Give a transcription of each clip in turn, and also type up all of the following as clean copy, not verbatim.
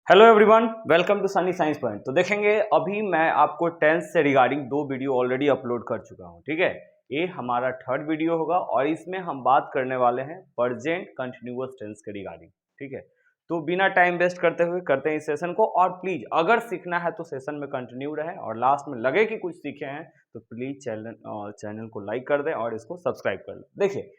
Hello everyone, welcome to Sunny Science Point. तो देखेंगे अभी मैं आपको टेंस से रिगार्डिंग दो वीडियो ऑलरेडी अपलोड कर चुका हूं। ठीक है, ये हमारा थर्ड वीडियो होगा और इसमें हम बात करने वाले हैं प्रेजेंट कंटिन्यूअस टेंस के रिगार्डिंग। ठीक है, तो बिना टाइम वेस्ट करते हुए करते हैं इस सेशन को। और प्लीज अगर सीखना है तो सेशन में कंटिन्यू रहें और लास्ट में लगे कि कुछ सीखे हैं तो प्लीज चैनल को लाइक कर दें और इसको सब्सक्राइब कर लें। देखिए,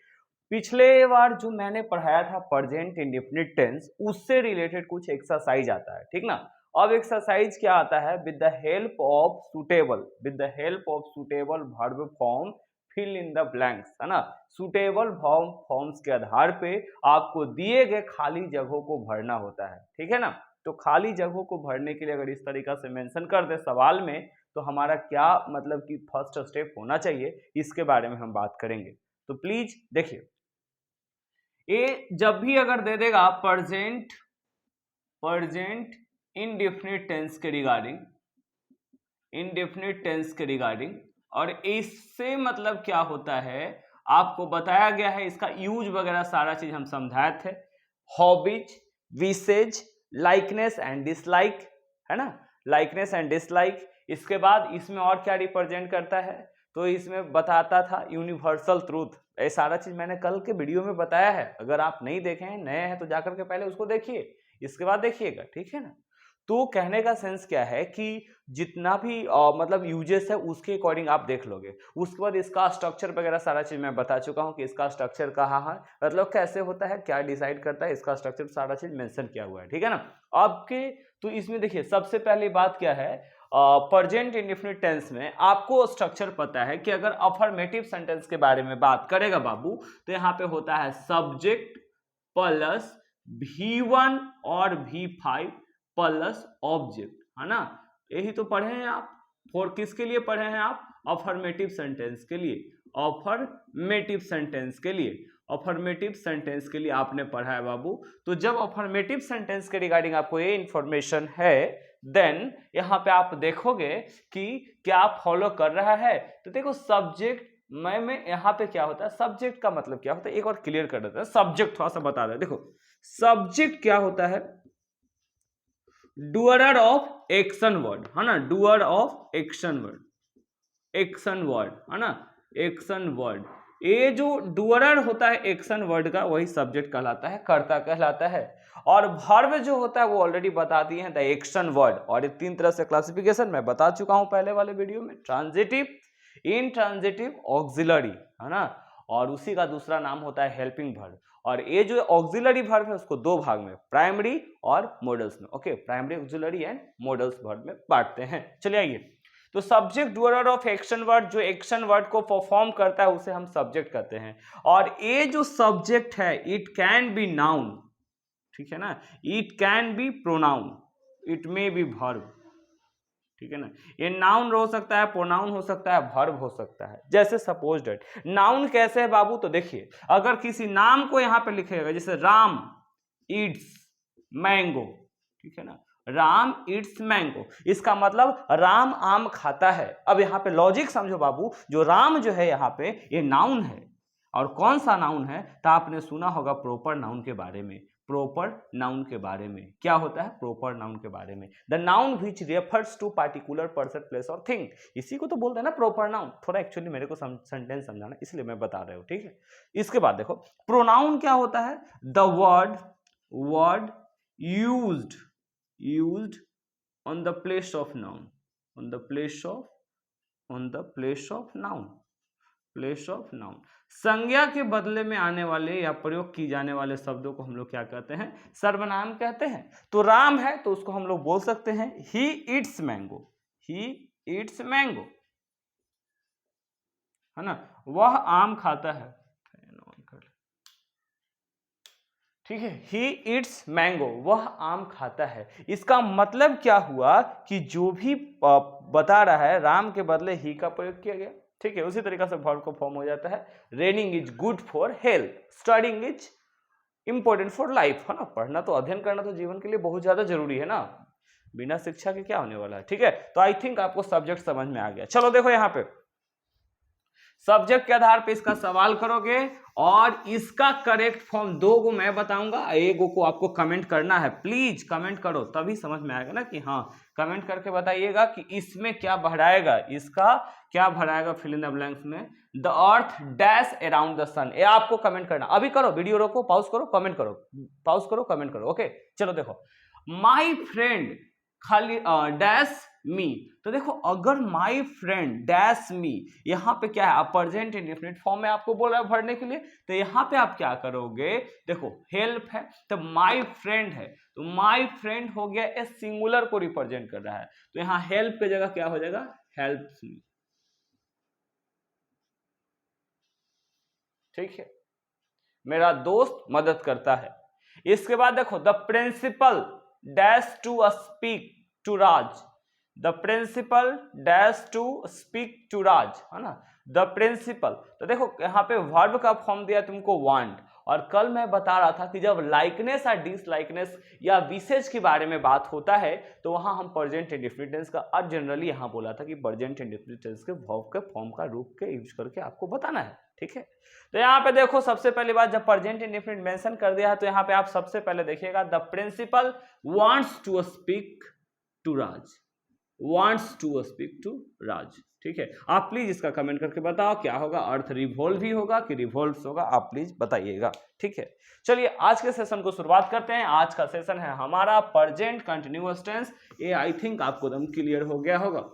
पिछले बार जो मैंने पढ़ाया था प्रेजेंट इंडेफिनिट टेंस, उससे रिलेटेड कुछ एक्सरसाइज आता है। ठीक ना। अब एक्सरसाइज क्या आता है, with the help of suitable verb form fill in the blanks, है ना। सुटेबल वर्ब फॉर्म्स के आधार पे आपको दिए गए खाली जगहों को भरना होता है। ठीक है ना। तो खाली जगहों को भरने के लिए अगर इस तरीका से मेंशन कर दे सवाल में, तो हमारा क्या मतलब कि फर्स्ट स्टेप होना चाहिए, इसके बारे में हम बात करेंगे। तो प्लीज देखिए, ये जब भी अगर दे देगा प्रेजेंट इंडेफिनिट टेंस के रिगार्डिंग और इससे मतलब क्या होता है आपको बताया गया है। इसका यूज वगैरह सारा चीज हम समझाए थे। Hobbies, wishes, likeness and dislike, है ना। Likeness and dislike. इसके बाद इसमें और क्या रिप्रेजेंट करता है, तो इसमें बताता था यूनिवर्सल ट्रूथ। ये सारा चीज मैंने कल के वीडियो में बताया है। अगर आप नहीं देखे हैं, नए हैं, तो जाकर के पहले उसको देखिए, इसके बाद देखिएगा। ठीक है ना। तो कहने का सेंस क्या है कि जितना भी मतलब यूजेस है उसके अकॉर्डिंग आप देख लोगे। उसके बाद इसका स्ट्रक्चर वगैरह सारा चीज मैं बता चुका हूं कि इसका स्ट्रक्चर कहाँ है, मतलब कैसे होता है, क्या डिसाइड करता है, इसका स्ट्रक्चर सारा चीज मेंशन किया हुआ है। ठीक है ना। आपके तो इसमें देखिए, सबसे पहली बात क्या है, प्रेजेंट इंडेफिनिट टेंस में आपको स्ट्रक्चर पता है कि अगर अफर्मेटिव सेंटेंस के बारे में बात करेगा बाबू, तो यहाँ पे होता है सब्जेक्ट प्लस V1 और V5 प्लस ऑब्जेक्ट, है ना। यही तो पढ़े हैं आप। और किसके लिए पढ़े हैं आप, अफर्मेटिव सेंटेंस के लिए। अफर्मेटिव सेंटेंस के लिए, अफर्मेटिव सेंटेंस के लिए आपने पढ़ा है बाबू। तो जब अफर्मेटिव सेंटेंस के रिगार्डिंग आपको ये इंफॉर्मेशन है, देन यहाँ पे आप देखोगे कि क्या फॉलो कर रहा है। तो देखो, सब्जेक्ट में यहाँ पे क्या होता है, सब्जेक्ट का मतलब क्या होता है, एक और क्लियर कर देता है। सब्जेक्ट थोड़ा सा बता दे। देखो, सब्जेक्ट क्या होता है, डूअर ऑफ एक्शन वर्ड, है ना। Doer of action word, action word, है ना। एक्शन वर्ड, ये जो डूअर होता है एक्शन वर्ड का, वही सब्जेक्ट कहलाता है, कर्ता कहलाता है। और वर्ब जो होता है वो ऑलरेडी बता दिए हैं, द एक्शन वर्ड। और ये तीन तरह से क्लासिफिकेशन मैं बता चुका हूं पहले वाले वीडियो में, ट्रांजिटिव, इनट्रांजिटिव, ऑक्सिलरी, है ना। और उसी का दूसरा नाम होता है हेल्पिंग वर्ब। और ये जो ऑक्सिलरी वर्ब है उसको दो भाग में, प्राइमरी और मॉडल्स में, okay, primary, auxiliary and models verb में बांटते हैं। चलिए आइए, तो subject doer of action word, जो एक्शन वर्ड को परफॉर्म करता है उसे हम सब्जेक्ट कहते हैं। और ये जो सब्जेक्ट है, इट कैन बी नाउन, ठीक है ना, it can be pronoun, it may be verb, ठीक है ना। ये नाउन हो सकता है, प्रोनाउन हो सकता है, वर्ब हो सकता है। जैसे सपोज डेट, नाउन कैसे है बाबू, तो देखिए, अगर किसी नाम को यहां पे लिखेगा, जैसे राम ईट्स मैंगो, ठीक है ना, राम ईट्स मैंगो, इसका मतलब राम आम खाता है। अब यहाँ पे लॉजिक समझो बाबू, जो राम जो है यहाँ पे ये नाउन है। और कौन सा नाउन है, तो आपने सुना होगा प्रॉपर नाउन के बारे में। प्रॉपर नाउन के बारे में क्या होता है, प्रॉपर नाउन के बारे में, the noun which refers to particular person, place और थिंग, इसी को तो बोलते हैं ना प्रॉपर नाउन। थोड़ा एक्चुअली मेरे को सेंटेंस समझाना, इसलिए मैं बता रहा हूँ। ठीक है, इसके बाद देखो, प्रोनाउन क्या होता है, the word used on the place of noun, on the place of noun, संज्ञा के बदले में आने वाले या प्रयोग की जाने वाले शब्दों को हम लोग क्या कहते हैं, सर्वनाम कहते हैं। तो राम है तो उसको हम लोग बोल सकते हैं he eats mango, है ना, वह आम खाता है, ठीक है, ही ईट्स मैंगो, वह आम खाता है। इसका मतलब क्या हुआ कि जो भी बता रहा है, राम के बदले ही का प्रयोग किया गया। ठीक है, उसी तरीका से वर्ब का फॉर्म हो जाता है, raining is good for health, studying is important for life, है ना। पढ़ना तो, अध्ययन करना तो जीवन के लिए बहुत ज्यादा जरूरी है ना, बिना शिक्षा के क्या होने वाला है। ठीक है, तो आई थिंक आपको सब्जेक्ट समझ में आ गया। चलो देखो यहाँ पे, सब्जेक्ट के आधार पे इसका सवाल करोगे और इसका करेक्ट फॉर्म 2 को मैं बताऊंगा, 1 को आपको कमेंट करना है। प्लीज कमेंट करो, तभी समझ में आएगा ना कि हाँ, कमेंट करके बताइएगा कि इसमें क्या भराएगा, इसका क्या भराएगा फिल इन द ब्लैंक्स में। The earth dash around the sun, ये आपको कमेंट करना। अभी करो, वीडियो रोको, पॉज करो, कमेंट करो, पॉज करो, कमेंट करो। ओके चलो देखो, माई फ्रेंड खाली डैश मी, तो देखो अगर माई फ्रेंड डैश मी, यहां पे क्या है, प्रेजेंट इंडेफिनिट फॉर्म में आपको बोल रहा है भरने के लिए, तो यहां पे आप क्या करोगे, देखो हेल्प है तो माई फ्रेंड है, तो माई फ्रेंड हो गया, ए सिंगुलर को रिप्रेजेंट कर रहा है, तो यहां हेल्प की जगह क्या हो जाएगा, हेल्प्स मी। ठीक है, मेरा दोस्त मदद करता है। इसके बाद देखो, the principal dash to speak to Raj, the principal dash to speak to Raj, है ना, द प्रिंसिपल। तो देखो यहाँ पे वर्ब का फॉर्म दिया तुमको वांट, और कल मैं बता रहा था कि जब लाइकनेस या डिसलाइकनेस या विशेष के बारे में बात होता है तो वहां हम प्रेजेंट इंडेफिनिट टेंस का, और जनरली यहां बोला था कि प्रेजेंट इंडेफिनिट टेंस के वर्ब के फॉर्म का रूप के यूज करके आपको बताना है। ठीक है, तो यहाँ पे देखो सबसे पहली बात, जब प्रेजेंट इंडेफिनिट मेंशन कर दिया है तो यहाँ पे आप सबसे पहले देखिएगा, the principal wants to speak to Raj, wants to speak to Raj. ठीक है, आप प्लीज इसका कमेंट करके बताओ क्या होगा, अर्थ रिवॉल्व ही होगा कि रिवॉल्व्स होगा, आप प्लीज बताइएगा। ठीक है, चलिए आज के सेशन को शुरुआत करते हैं। आज का सेशन है हमारा प्रेजेंट कंटिन्यूअस टेंस, ये आई थिंक आपको एकदम क्लियर हो गया होगा।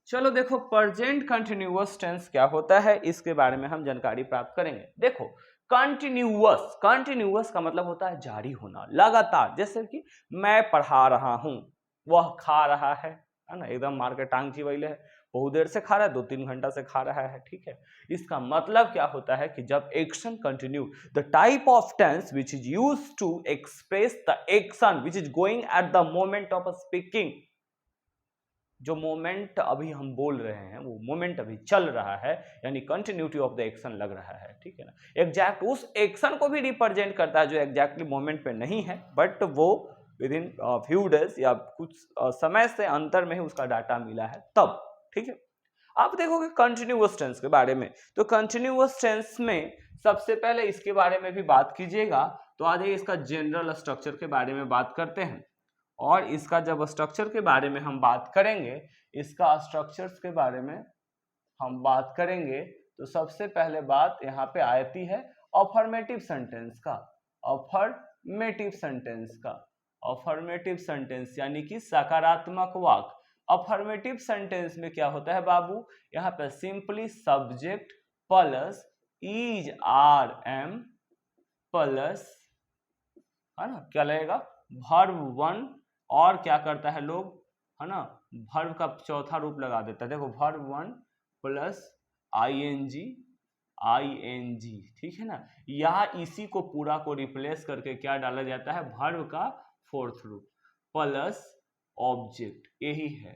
चलो देखो, प्रेजेंट कंटिन्यूअस टेंस क्या होता है इसके बारे में हम जानकारी प्राप्त करेंगे। देखो कंटिन्यूअस, कंटिन्यूअस का मतलब होता है जारी होना, लगातार, जैसे कि मैं पढ़ा रहा हूं, वह खा रहा है ना, एकदम मार के टांग चिबैले है, बहुत देर से खा रहा है, 2-3 घंटा से खा रहा है। ठीक है, इसका मतलब क्या होता है कि जब action continue, the type of tense which is used to express the action which is going at the moment of speaking, जो मोमेंट अभी हम बोल रहे हैं वो मोमेंट अभी चल रहा है, यानी कंटिन्यूटी ऑफ द एक्शन लग रहा है। ठीक है ना, एग्जैक्ट उस एक्शन को भी रिप्रेजेंट करता है जो एग्जैक्टली मोमेंट पे नहीं है, बट वो विद इन फ्यू डेज या कुछ समय से अंतर में ही उसका डाटा मिला है तब। ठीक है, आप देखोगे कंटिन्यूअस टेंस के बारे में, तो कंटिन्यूअस टेंस में सबसे पहले इसके बारे में भी बात कीजिएगा, तो आज इसका जनरल स्ट्रक्चर के बारे में बात करते हैं। और इसका जब स्ट्रक्चर के बारे में हम बात करेंगे, इसका स्ट्रक्चर्स के बारे में हम बात करेंगे, तो सबसे पहले बात यहाँ पे आती है अफर्मेटिव सेंटेंस का, अफर्मेटिव सेंटेंस का, अफर्मेटिव सेंटेंस यानी कि सकारात्मक वाक्य। अफर्मेटिव सेंटेंस में क्या होता है बाबू, यहाँ पे simply subject plus is are am plus, है ना, क्या लगेगा, वर्ब 1, और क्या करता है लोग, है ना, वर्ब का चौथा रूप लगा देता है। देखो वर्ब 1 प्लस आईएनजी, आईएनजी, ठीक है ना, या इसी को पूरा को रिप्लेस करके क्या डाला जाता है, वर्ब का फोर्थ रूप प्लस ऑब्जेक्ट, यही है।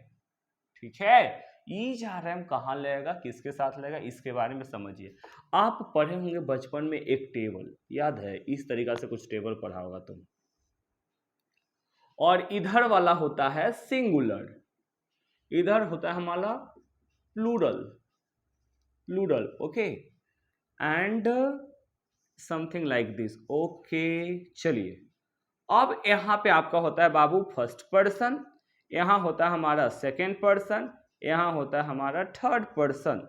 ठीक है, ईज आर एम कहाँ लगेगा, किसके साथ लगेगा, इसके बारे में समझिए। आप पढ़े होंगे बचपन में एक टेबल, याद है, इस तरीका से कुछ टेबल पढ़ा होगा तुम, और इधर वाला होता है सिंगुलर, इधर होता है हमारा plural, plural, okay, and something like this. Okay चलिए, अब यहाँ पे आपका होता है बाबू फर्स्ट पर्सन, यहाँ होता है हमारा सेकेंड पर्सन, यहाँ होता है हमारा थर्ड पर्सन।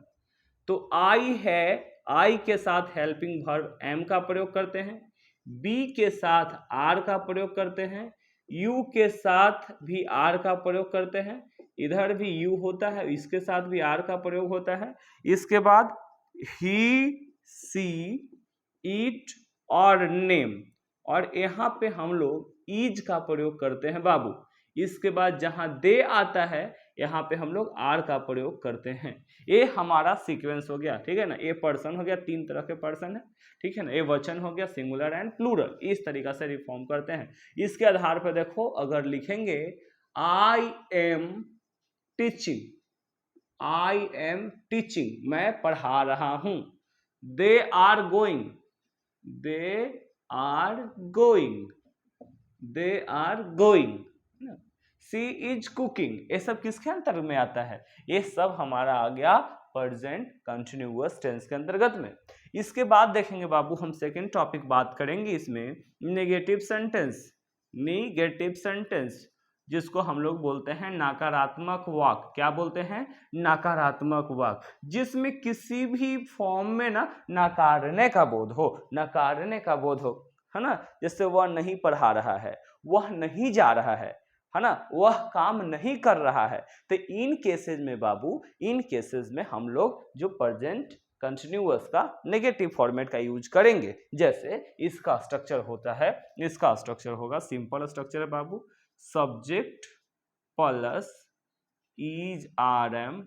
तो आई है, आई के साथ हेल्पिंग वर्ब एम का प्रयोग करते हैं, बी के साथ आर का प्रयोग करते हैं, यू के साथ भी आर का प्रयोग करते हैं, इधर भी यू होता है, इसके साथ भी आर का प्रयोग होता है। इसके बाद ही, सी, इट और नेम, और यहाँ पे हम लोग ईज का प्रयोग करते हैं बाबू। इसके बाद जहां दे आता है यहाँ पे हम लोग आर का प्रयोग करते हैं। ये हमारा सीक्वेंस हो गया, ठीक है ना, ये पर्सन हो गया, 3 तरह के पर्सन है, ठीक है ना, ये वचन हो गया सिंगुलर एंड प्लूरल, इस तरीका से रिफॉर्म करते हैं। इसके आधार पर देखो, अगर लिखेंगे I am teaching, I am teaching, मैं पढ़ा रहा हूं, they are going, they are going, they are going, she is cooking, ये सब किसके अंतर्गत में आता है, ये सब हमारा आ गया प्रेजेंट कंटिन्यूअस टेंस के अंतर्गत में। इसके बाद देखेंगे बाबू हम सेकंड टॉपिक बात करेंगे इसमें नेगेटिव सेंटेंस। नेगेटिव सेंटेंस जिसको हम लोग बोलते हैं नकारात्मक वाक्य। क्या बोलते हैं? नकारात्मक वाक्य, जिसमें किसी भी फॉर्म में ना नकारने का बोध हो, नकारने का बोध हो, है ना। जैसे वह नहीं पढ़ा रहा है, वह नहीं जा रहा है ना, वह काम नहीं कर रहा है। तो इन केसेस में बाबू, इन केसेस में हम लोग जो प्रेजेंट कंटिन्यूअस का नेगेटिव फॉर्मेट का यूज करेंगे। जैसे इसका स्ट्रक्चर होता है, इसका स्ट्रक्चर होगा, सिंपल स्ट्रक्चर है बाबू, subject plus is are am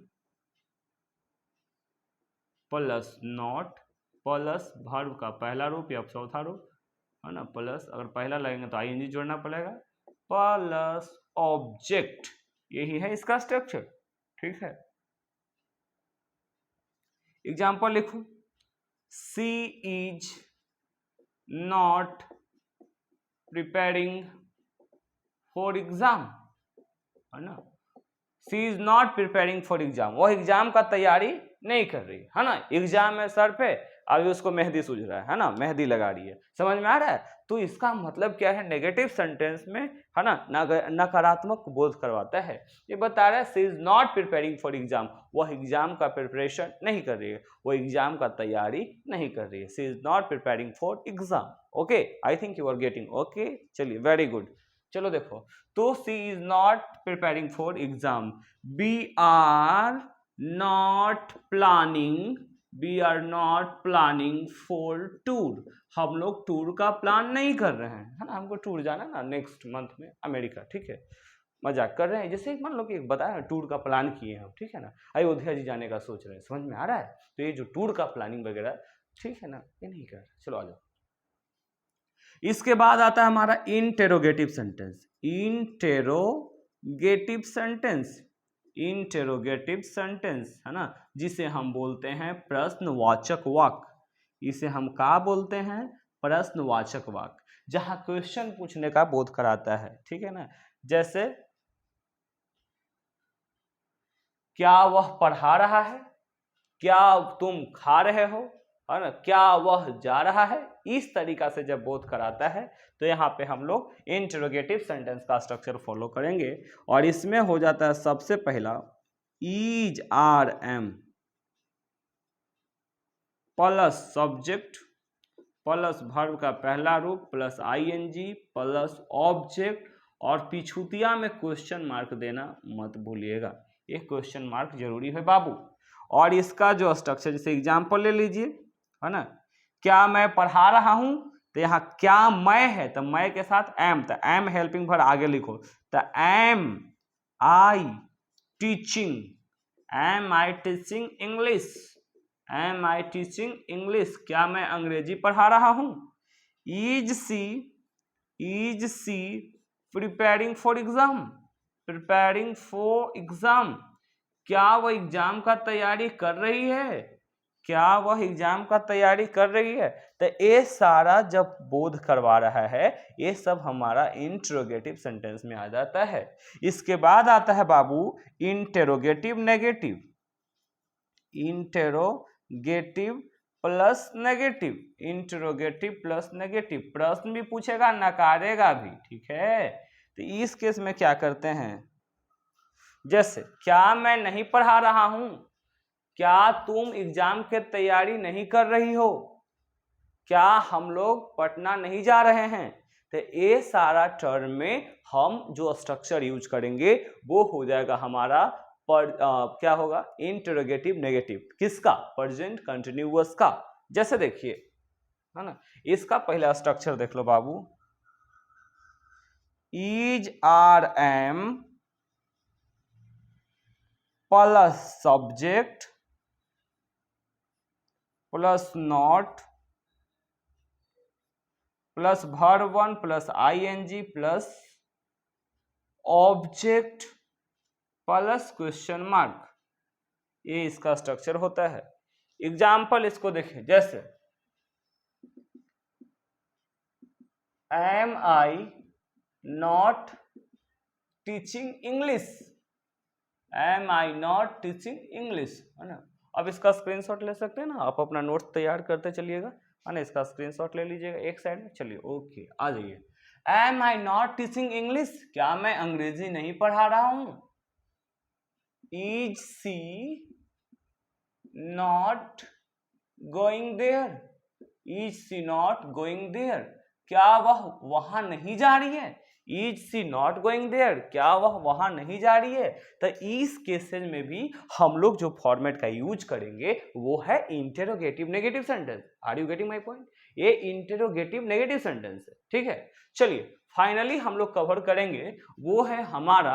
plus not plus verb का पहला रूप या चौथा रूप, है ना, प्लस अगर पहला लगेंगे तो आईएनजी जोड़ना पड़ेगा, प्लस ऑब्जेक्ट। यही है इसका स्ट्रक्चर, ठीक है। एग्जाम्पल लिखो, she is not preparing for exam, है ना। She is not preparing for exam, वह एग्जाम का तैयारी नहीं कर रही है ना। एग्जाम है सर पे, अभी उसको मेहंदी सूझ रहा है ना, मेहंदी लगा रही है, समझ में आ रहा है। तो इसका मतलब क्या है, नेगेटिव सेंटेंस में, है ना, नकारात्मक बोध करवाता है। ये बता रहा है she is not preparing for exam, वह एग्जाम का प्रिपरेशन नहीं कर रही है, वो एग्जाम का तैयारी नहीं कर रही है। She is not preparing for exam. Okay, I think you are getting. Okay, चलिए, वेरी गुड। चलो देखो, तो she is not preparing for exam, we are not planning, we are not planning for tour, हम लोग tour का plan नहीं कर रहे हैं, है ना। हमको टूर जाना ना नेक्स्ट मंथ में अमेरिका, ठीक है, मजाक कर रहे हैं। जैसे मान लो कि बताया टूर का प्लान किए हम, ठीक है ना, अयोध्या जी जाने का सोच रहे हैं, समझ में आ रहा है। तो ये जो टूर का प्लानिंग वगैरह, ठीक है ना, ये नहीं कर रहे। चलो आ जाओ। इसके बाद आता है हमारा interrogative sentence. Interrogative sentence, interrogative sentence, है ना, जिसे हम बोलते हैं प्रश्नवाचक वाक्य। इसे हम क्या बोलते हैं? प्रश्नवाचक वाक्य, जहां क्वेश्चन पूछने का बोध कराता है, ठीक है ना। जैसे क्या वह पढ़ा रहा है, क्या तुम खा रहे हो, है ना, क्या वह जा रहा है, इस तरीका से जब बोध कराता है तो यहाँ पे हम लोग इंटरोगेटिव सेंटेंस का स्ट्रक्चर फॉलो करेंगे। और इसमें हो जाता है सबसे पहला is are am plus subject plus verb का पहला रूप प्लस आईएनजी प्लस ऑब्जेक्ट, और पिछुतिया में क्वेश्चन मार्क देना मत भूलिएगा, ये क्वेश्चन मार्क जरूरी है बाबू। और इसका जो स्ट्रक्चर, जैसे एग्जांपल ले लीजिए, है ना, क्या मैं पढ़ा रहा हूं, तो यहाँ क्या मैं है, तो मैं के साथ एम, तो एम हेल्पिंग वर्ब आगे लिखो, तो am I teaching, am I teaching English, am I teaching English, क्या मैं अंग्रेजी पढ़ा रहा हूं। Is she preparing for exam, preparing for exam, क्या वह एग्जाम का तैयारी कर रही है, क्या वह एग्जाम का तैयारी कर रही है। तो ये सारा जब बोध करवा रहा है, ये सब हमारा इंटरोगेटिव सेंटेंस में आ जाता है। इसके बाद आता है बाबू interrogative negative, interrogative plus negative, interrogative plus negative, प्रश्न भी पूछेगा, नकारेगा भी, ठीक है। तो इस केस में क्या करते हैं, जैसे क्या मैं नहीं पढ़ा रहा हूं, क्या तुम एग्जाम की तैयारी नहीं कर रही हो, क्या हम लोग पटना नहीं जा रहे हैं। तो ये सारा टर्म में हम जो स्ट्रक्चर यूज करेंगे वो हो जाएगा हमारा क्या होगा, इंटरोगेटिव नेगेटिव, किसका, प्रेजेंट कंटिन्यूअस का। जैसे देखिए, है ना, इसका पहला स्ट्रक्चर देख लो बाबू, is are am plus subject plus not plus verb one plus ING plus object plus question mark, ये इसका स्ट्रक्चर होता है। एग्जाम्पल इसको देखें, जैसे am I not teaching English, am I not teaching English, है ना, अब इसका स्क्रीनशॉट ले सकते हैं ना, आप अपना नोट्स तैयार करते चलिएगा, है ना, इसका स्क्रीनशॉट ले लीजिएगा एक साइड में। चलिए ओके, आ जाइए। Am I not teaching English, क्या मैं अंग्रेजी नहीं पढ़ा रहा हूं? Is she not going there, is she not going there, क्या वह वहां नहीं जा रही है? Is she not going there, क्या वह वहां नहीं जा रही है? तो इस केसेज में भी हम लोग जो फॉर्मेट का यूज करेंगे वो है interrogative negative sentence. Are you getting my point? ये इंटेरोगेटिव नेगेटिव सेंटेंस है, ठीक है। चलिए फाइनली हम लोग कवर करेंगे वो है हमारा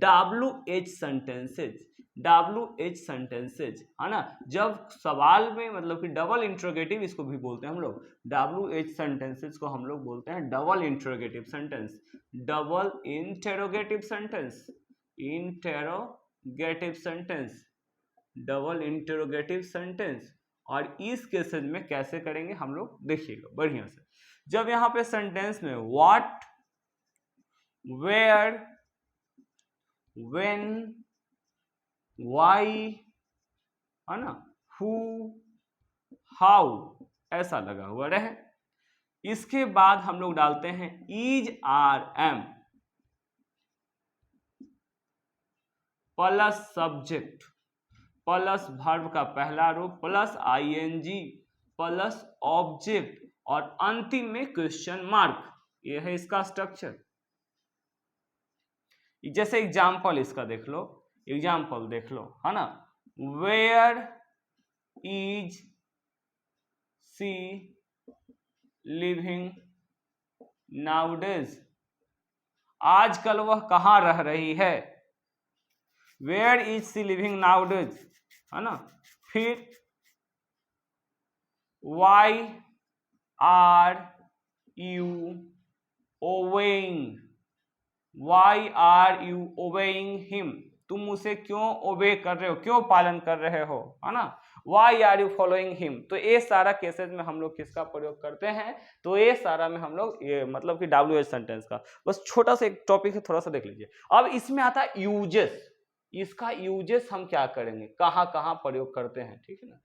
WH सेंटेंसेज। WH सेंटेंसेज, है ना, जब सवाल में मतलब कि डबल इंट्रोगेटिव इसको भी बोलते हैं हम लोग, WH सेंटेंसेज को हम लोग बोलते हैं double interrogative sentence, double interrogative sentence, interrogative sentence, double interrogative sentence. और इस केसेज में कैसे करेंगे हम लोग देखिएगा बढ़िया से। जब यहाँ पे सेंटेंस में व्हाट, वेयर, व्हेन, वाई, है ना, हु, हाउ ऐसा लगा हुआ रहे, इसके बाद हम लोग डालते हैं is, are, am plus subject plus verb का पहला रूप प्लस आईएनजी प्लस ऑब्जेक्ट और अंतिम में क्वेश्चन मार्क। ये है इसका स्ट्रक्चर। जैसे एग्जाम्पल इसका देख लो, एग्जाम्पल देख लो, है ना, where is she living nowadays, आजकल वह कहाँ रह रही है? Where is she living nowadays, है ना। फिर why are you obeying, why are you obeying him, तुम उसे क्यों ओबे कर रहे हो, क्यों पालन कर रहे हो, है ना। Why are you following him, तो ये सारा केसेस में हम लोग किसका प्रयोग करते हैं? तो ये सारा में हम लोग ये मतलब कि WH सेंटेंस का, बस छोटा सा एक टॉपिक है, थोड़ा सा देख लीजिए। अब इसमें आता है यूजेस, इसका यूजेस हम क्या करेंगे, कहां कहां प्रयोग करते हैं, ठीक है ना,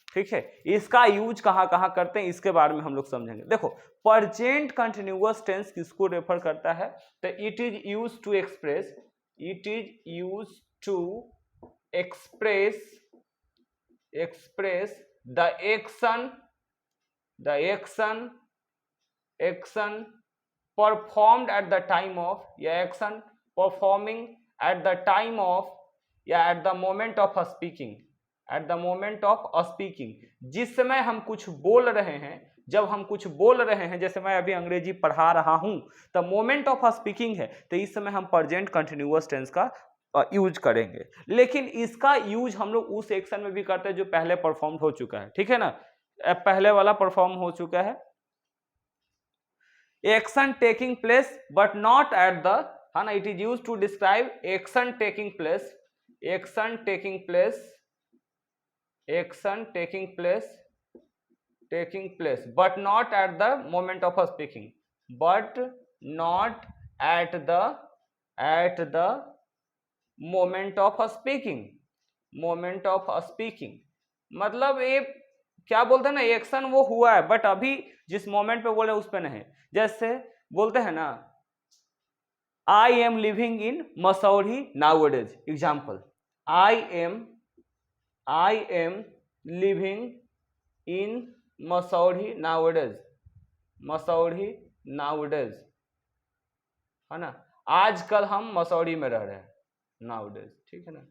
ठीक है, इसका यूज कहां कहां करते हैं इसके बारे में हम लोग समझेंगे। देखो प्रेजेंट कंटिन्यूअस टेंस किसको रेफर करता है? तो it is used to express, it is used to express, express the action, the action, action performed at the time of, या action performing at the time of, या at the moment of speaking, at the moment of speaking, जिस समय हम कुछ बोल रहे हैं, जब हम कुछ बोल रहे हैं, जैसे मैं अभी अंग्रेजी पढ़ा रहा हूं, तो मोमेंट ऑफ स्पीकिंग है, तो इस समय हम प्रेजेंट कंटिन्यूअस टेंस का यूज करेंगे। लेकिन इसका यूज हम लोग उस एक्शन में भी करते हैं जो पहले परफॉर्म हो चुका है, ठीक है ना, पहले वाला परफॉर्म हो चुका है। Action taking place but not at the, है ना, it is used to describe action taking place, action taking place, action taking place, taking place but not at the moment of speaking, but not at the moment of speaking, moment of speaking मतलब ये क्या बोलते हैं ना, action वो हुआ है but अभी जिस मोमेंट पे बोले उस पे नहीं। जैसे बोलते हैं ना, I am living in Masaurhi nowadays, example, I am living in Masaurhi nowadays, Masaurhi nowadays, है ना, आजकल हम मसौढ़ी में रह रहे हैं, नाउअडेज, ठीक है ना,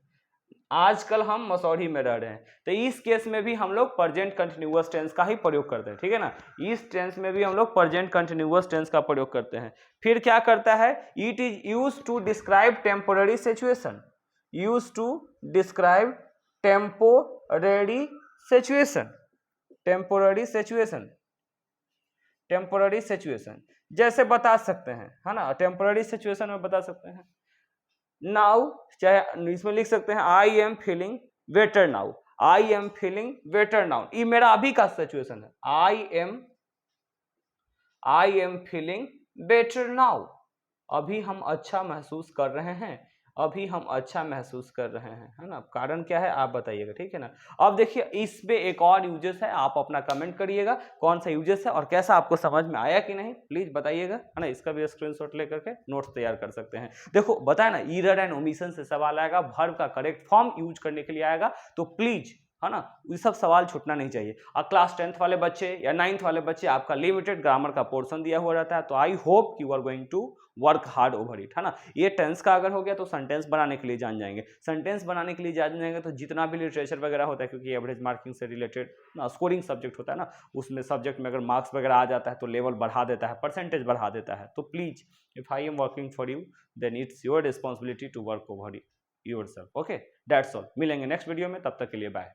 आजकल हम मसौढ़ी में रह रहे हैं। तो इस केस में भी हम लोग प्रेजेंट कंटिन्यूअस टेंस का ही प्रयोग करते हैं, ठीक है ना, इस टेंस में भी हम लोग प्रेजेंट कंटिन्यूअस टेंस का प्रयोग करते हैं। फिर क्या करता है, it is used to describe temporary situation, used to describe temporary situation, temporary situation, temporary situation जैसे बता सकते हैं, है ना, टेम्पोररी सिचुएशन में बता सकते हैं। नाउ चाहे इसमें लिख सकते हैं I am feeling better now, I am feeling better now, ये मेरा अभी का सिचुएशन है, I am feeling better now, अभी हम अच्छा महसूस कर रहे हैं, अभी हम अच्छा महसूस कर रहे हैं, है ना। कारण क्या है आप बताइएगा, ठीक है ना। अब देखिए इस पे एक और यूजेस है, आप अपना कमेंट करिएगा कौन सा यूजेस है और कैसा आपको समझ में आया कि नहीं, प्लीज बताइएगा, है ना। इसका भी स्क्रीनशॉट लेकर के नोट्स तैयार कर सकते हैं। देखो बताया ना, ईरर एंड ओमिशन से सवाल आएगा, वर्ब का करेक्ट फॉर्म यूज करने के लिए आएगा, तो प्लीज, है ना, ये सब सवाल छूटना नहीं चाहिए। और क्लास 10th वाले बच्चे या 9th वाले बच्चे, आपका लिमिटेड ग्रामर का पोर्शन दिया हुआ रहता है, तो I hope you are going to work hard over it, है ना। ये टेंस का अगर हो गया तो सेंटेंस बनाने के लिए जान जाएंगे, सेंटेंस बनाने के लिए जान जाएंगे तो जितना भी लिटरेचर वगैरह होता है, क्योंकि एवरेज मार्किंग से रिलेटेड ना स्कोरिंग सब्जेक्ट होता है ना, उसमें सब्जेक्ट में अगर मार्क्स वगैरह आ जाता है तो लेवल बढ़ा देता है, परसेंटेज बढ़ा देता है। तो please if I am working for you then it's your responsibility to work over yourself. Okay, that's all. मिलेंगे नेक्स्ट वीडियो में, तब तक के लिए बाय।